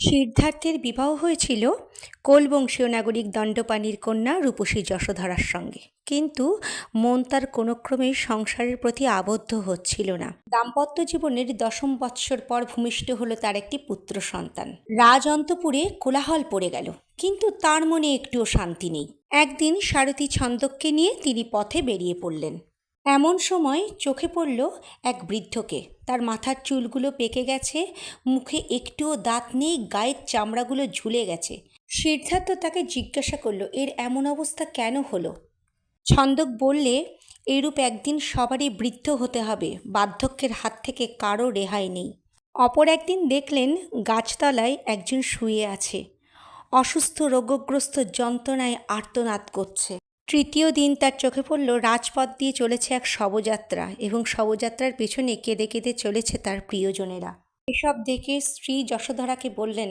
সিদ্ধার্থের বিবাহ হয়েছিল কোলবংশীয় নাগরিক দণ্ডপাণির কন্যা রূপসী যশোধরার সঙ্গে, কিন্তু মন তার কোনো ক্রমেই সংসারের প্রতি আবদ্ধ হচ্ছিল না। দাম্পত্য জীবনের দশম বৎসর পর ভূমিষ্ঠ হলো তার একটি পুত্র সন্তান। রাজ অন্তঃপুরে কোলাহল পড়ে গেল, কিন্তু তার মনে একটুও শান্তি নেই। একদিন সারথি ছন্দককে নিয়ে তিনি পথে বেরিয়ে পড়লেন। এমন সময় চোখে পড়ল এক বৃদ্ধকে। তার মাথার চুলগুলো পেকে গেছে, মুখে একটুও দাঁত নেই, গায়ের চামড়াগুলো ঝুলে গেছে। সিদ্ধার্থ তাকে জিজ্ঞাসা করল, এর এমন অবস্থা কেন হলো? ছন্দক বললে, এরূপ একদিন সবারই বৃদ্ধ হতে হবে, বার্ধক্যের হাত থেকে কারো রেহাই নেই। অপর একদিন দেখলেন গাছতলায় একজন শুয়ে আছে, অসুস্থ রোগগ্রস্ত, যন্ত্রণায় আর্তনাদ করছে। তৃতীয় দিন তার চোখে পড়ল রাজপথ দিয়ে চলেছে এক শবযাত্রা, এবং শবযাত্রার পেছনে কেঁদে কেঁদে চলেছে তার প্রিয়জনেরা। এসব দেখে স্ত্রী যশোধরাকে বললেন,